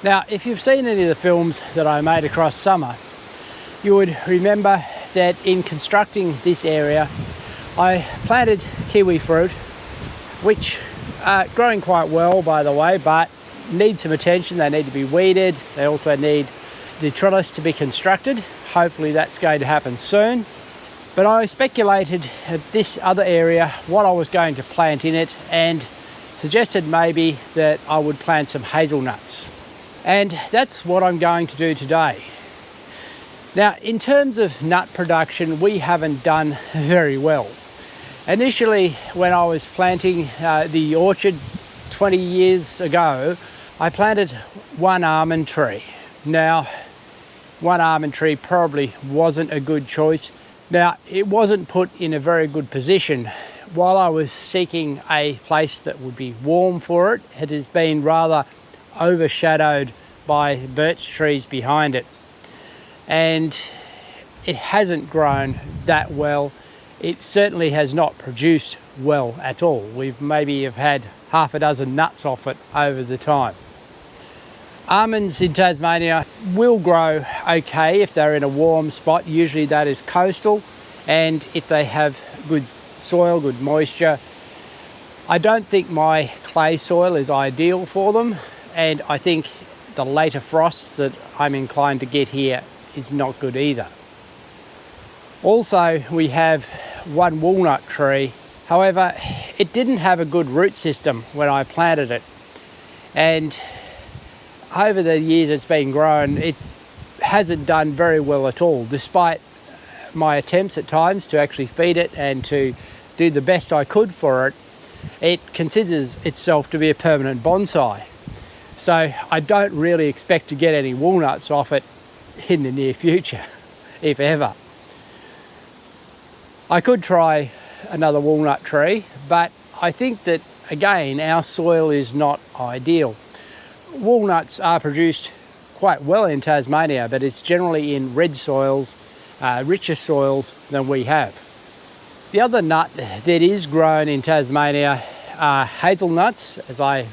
Now, if you've seen any of the films that I made across summer, you would remember that in constructing this area, I planted kiwi fruit, which are growing quite well, by the way, but need some attention. They need to be weeded. They also need the trellis to be constructed. Hopefully that's going to happen soon. But I speculated at this other area what I was going to plant in it and suggested maybe that I would plant some hazelnuts. And that's what I'm going to do today. Now, in terms of nut production, we haven't done very well. Initially, when I was planting the orchard 20 years ago, I planted one almond tree. Now, one almond tree probably wasn't a good choice. Now, it wasn't put in a very good position. While I was seeking a place that would be warm for it, it has been rather overshadowed by birch trees behind it. And it hasn't grown that well. It certainly has not produced well at all. We've maybe have had half a dozen nuts off it over the time. Almonds in Tasmania will grow okay if they're in a warm spot. Usually that is coastal, and if they have good soil, good moisture. I don't think my clay soil is ideal for them, and I think the later frosts that I'm inclined to get here is not good either. Also, we have one walnut tree. However, it didn't have a good root system when I planted it, and over the years it's been grown, it hasn't done very well at all, despite my attempts at times to actually feed it and to do the best I could for it. It considers itself to be a permanent bonsai. So I don't really expect to get any walnuts off it in the near future, if ever. I could try another walnut tree, but I think that, again, our soil is not ideal. Walnuts are produced quite well in Tasmania, but it's generally in red soils, richer soils than we have. The other nut that is grown in Tasmania are hazelnuts, as I'm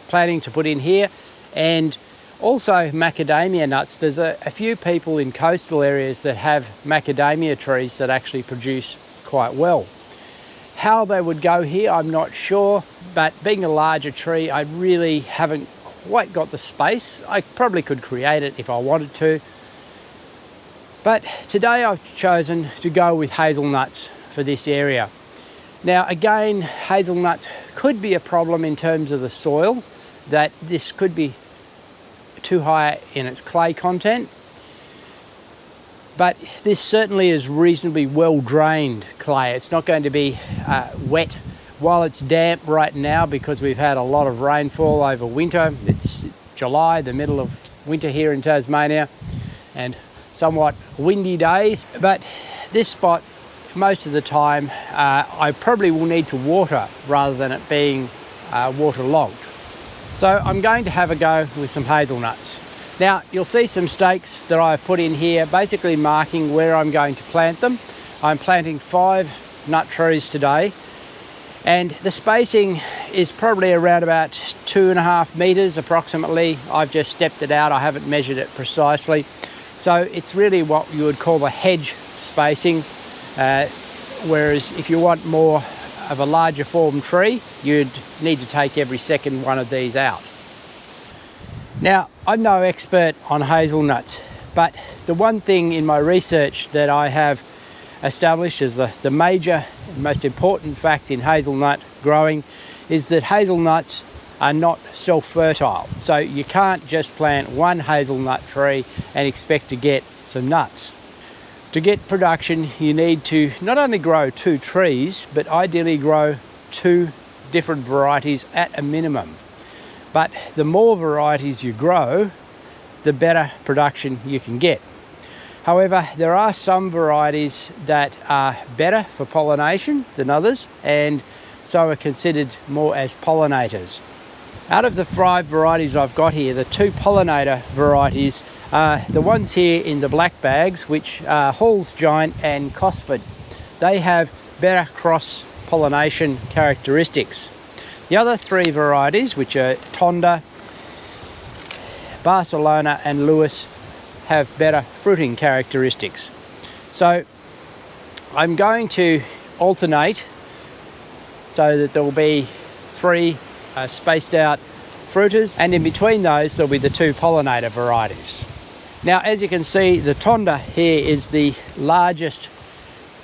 planning to put in here, and also macadamia nuts. There's a few people in coastal areas that have macadamia trees that actually produce quite well. How they would go here, I'm not sure, but being a larger tree, I really haven't quite got the space. I probably could create it if I wanted to. But today I've chosen to go with hazelnuts for this area. Now again, hazelnuts could be a problem in terms of the soil, that this could be too high in its clay content. But this certainly is reasonably well drained clay. It's not going to be wet while it's damp right now because we've had a lot of rainfall over winter. It's July, the middle of winter here in Tasmania, and somewhat windy days. But this spot, most of the time, I probably will need to water rather than it being waterlogged. So I'm going to have a go with some hazelnuts. Now, you'll see some stakes that I've put in here, basically marking where I'm going to plant them. I'm planting 5 nut trees today, and the spacing is probably around about 2.5 meters approximately. I've just stepped it out, I haven't measured it precisely. So it's really what you would call a hedge spacing, whereas if you want more of a larger form tree, you'd need to take every second one of these out. Now, I'm no expert on hazelnuts, but the one thing in my research that I have established as the major, most important fact in hazelnut growing is that hazelnuts are not self-fertile. So you can't just plant one hazelnut tree and expect to get some nuts. To get production, you need to not only grow 2 trees, but ideally grow 2 different varieties at a minimum. But the more varieties you grow, the better production you can get. However, there are some varieties that are better for pollination than others, and so are considered more as pollinators. Out of the 5 varieties I've got here, the 2 pollinator varieties are the ones here in the black bags, which are Hall's Giant and Cosford. They have better cross-pollination characteristics. The other 3 varieties, which are Tonda, Barcelona and Lewis have better fruiting characteristics. So I'm going to alternate so that there will be 3 spaced out fruiters, and in between those there'll be the 2 pollinator varieties. Now, as you can see, the tonda here is the largest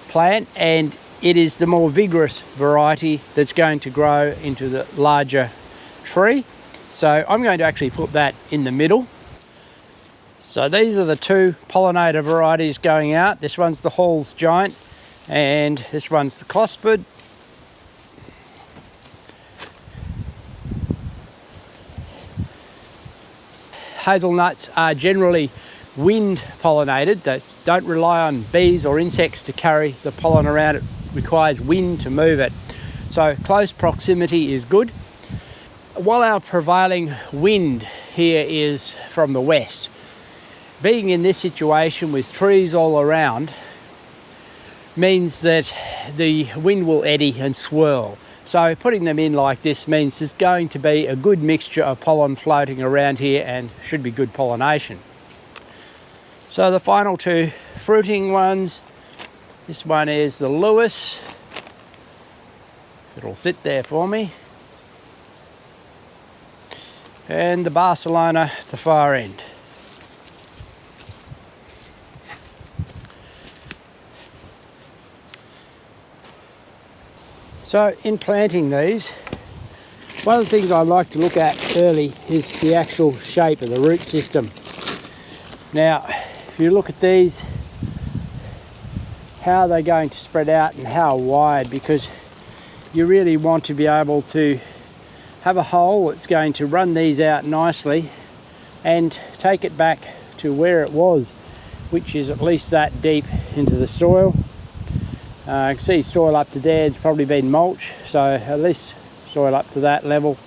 plant, and it is the more vigorous variety that's going to grow into the larger tree. So I'm going to actually put that in the middle. So these are the 2 pollinator varieties going out. This one's the Hall's Giant and this one's the Clospid. Hazelnuts are generally wind pollinated. They don't rely on bees or insects to carry the pollen around. It requires wind to move it. So close proximity is good. While our prevailing wind here is from the west, being in this situation with trees all around means that the wind will eddy and swirl. So putting them in like this means there's going to be a good mixture of pollen floating around here and should be good pollination. So the final 2 fruiting ones, this one is the Lewis. It'll sit there for me. And the Barcelona at the far end. So in planting these, one of the things I like to look at early is the actual shape of the root system. Now, if you look at these, how they're going to spread out and how wide, because you really want to be able to have a hole that's going to run these out nicely and take it back to where it was, which is at least that deep into the soil. You can see soil up to there, it's probably been mulch, so at least soil up to that level.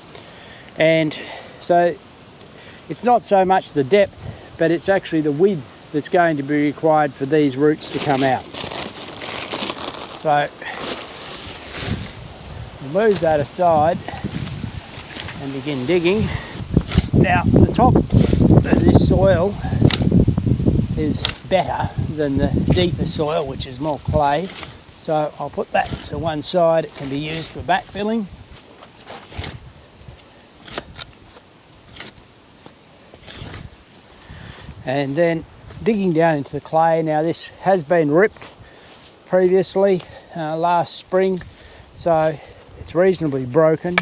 And so it's not so much the depth, but it's actually the width that's going to be required for these roots to come out. So we'll move that aside and begin digging. Now the top of this soil is better than the deeper soil, which is more clay. So I'll put that to one side. It can be used for backfilling. And then digging down into the clay. Now this has been ripped previously last spring, so it's reasonably broken.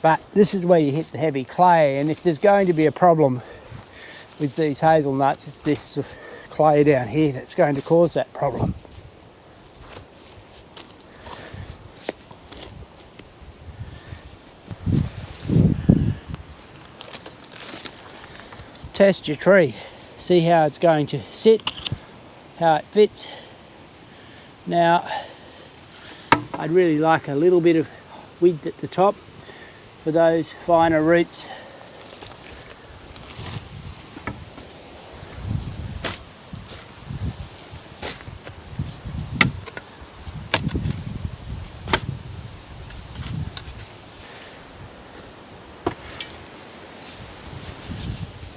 But this is where you hit the heavy clay, and if there's going to be a problem with these hazelnuts, it's this clay down here that's going to cause that problem. Test your tree, see how it's going to sit, how it fits. Now, I'd really like a little bit of width at the top for those finer roots.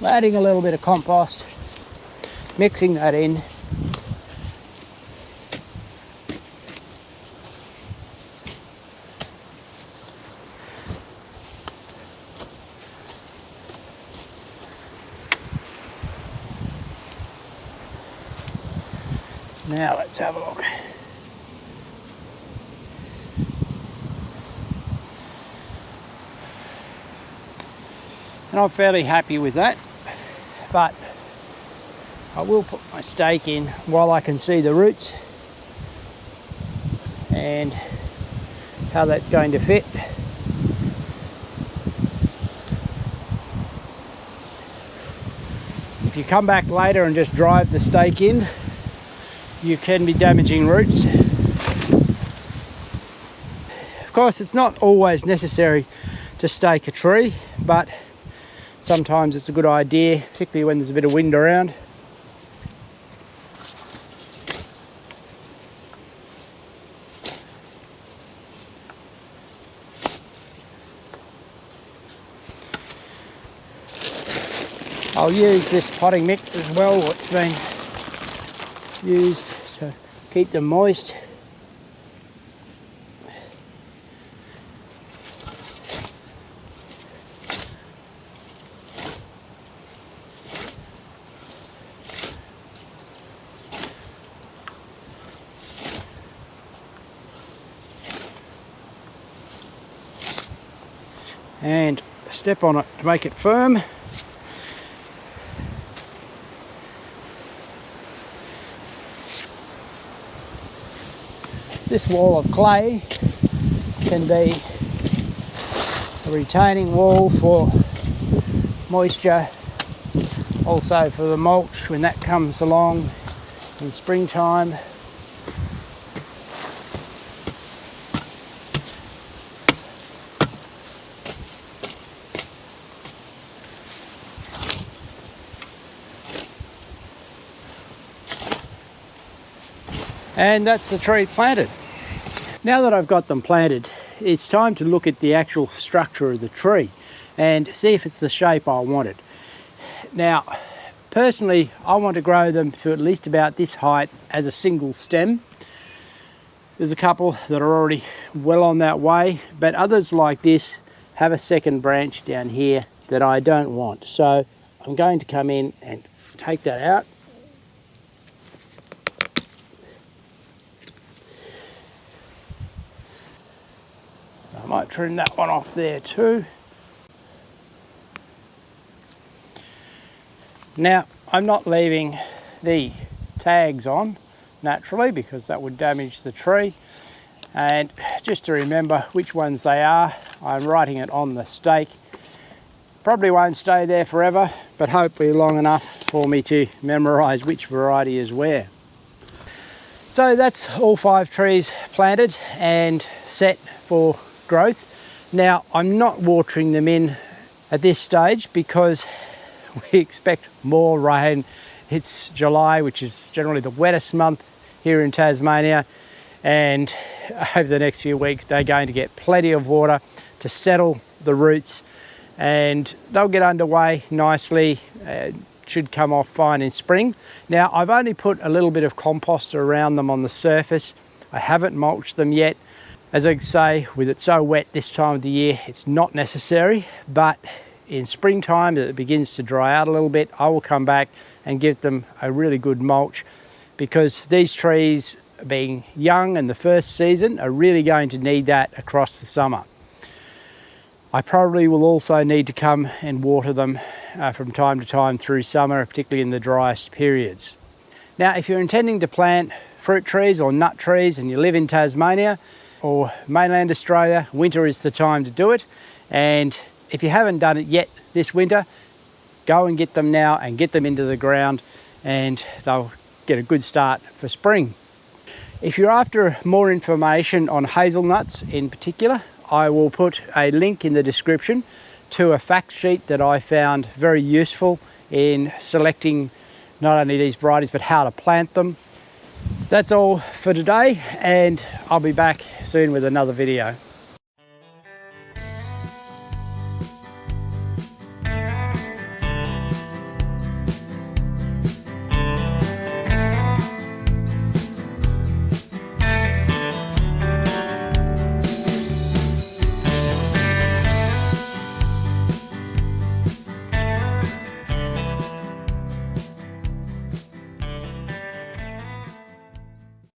Adding a little bit of compost, mixing that in. Now let's have a look. And I'm fairly happy with that. But I will put my stake in while I can see the roots and how that's going to fit. If you come back later and just drive the stake in, you can be damaging roots. Of course, it's not always necessary to stake a tree, but sometimes it's a good idea, particularly when there's a bit of wind around. I'll use this potting mix as well, what's been used to keep them moist. And step on it to make it firm. This wall of clay can be a retaining wall for moisture, also for the mulch when that comes along in springtime. And that's the tree planted. Now that I've got them planted, it's time to look at the actual structure of the tree and see if it's the shape I wanted. Now, personally, I want to grow them to at least about this height as a single stem. There's a couple that are already well on that way, but others like this have a second branch down here that I don't want. So I'm going to come in and take that out. I might trim that one off there too. Now, I'm not leaving the tags on naturally because that would damage the tree. And just to remember which ones they are, I'm writing it on the stake. Probably won't stay there forever, but hopefully long enough for me to memorize which variety is where. So that's all 5 trees planted and set for growth. Now, I'm not watering them in at this stage because we expect more rain. It's July, which is generally the wettest month here in Tasmania, and over the next few weeks they're going to get plenty of water to settle the roots, and they'll get underway nicely. Should come off fine in spring. Now, I've only put a little bit of compost around them on the surface. I haven't mulched them yet. As I say, with it so wet this time of the year, it's not necessary, but in springtime, as it begins to dry out a little bit, I will come back and give them a really good mulch, because these trees, being young and the first season, are really going to need that across the summer. I probably will also need to come and water them from time to time through summer, particularly in the driest periods. Now, if you're intending to plant fruit trees or nut trees and you live in Tasmania or mainland Australia, winter is the time to do it. And if you haven't done it yet this winter, go and get them now and get them into the ground, and they'll get a good start for spring. If you're after more information on hazelnuts in particular, I will put a link in the description to a fact sheet that I found very useful in selecting not only these varieties but how to plant them. That's all for today, and I'll be back soon with another video.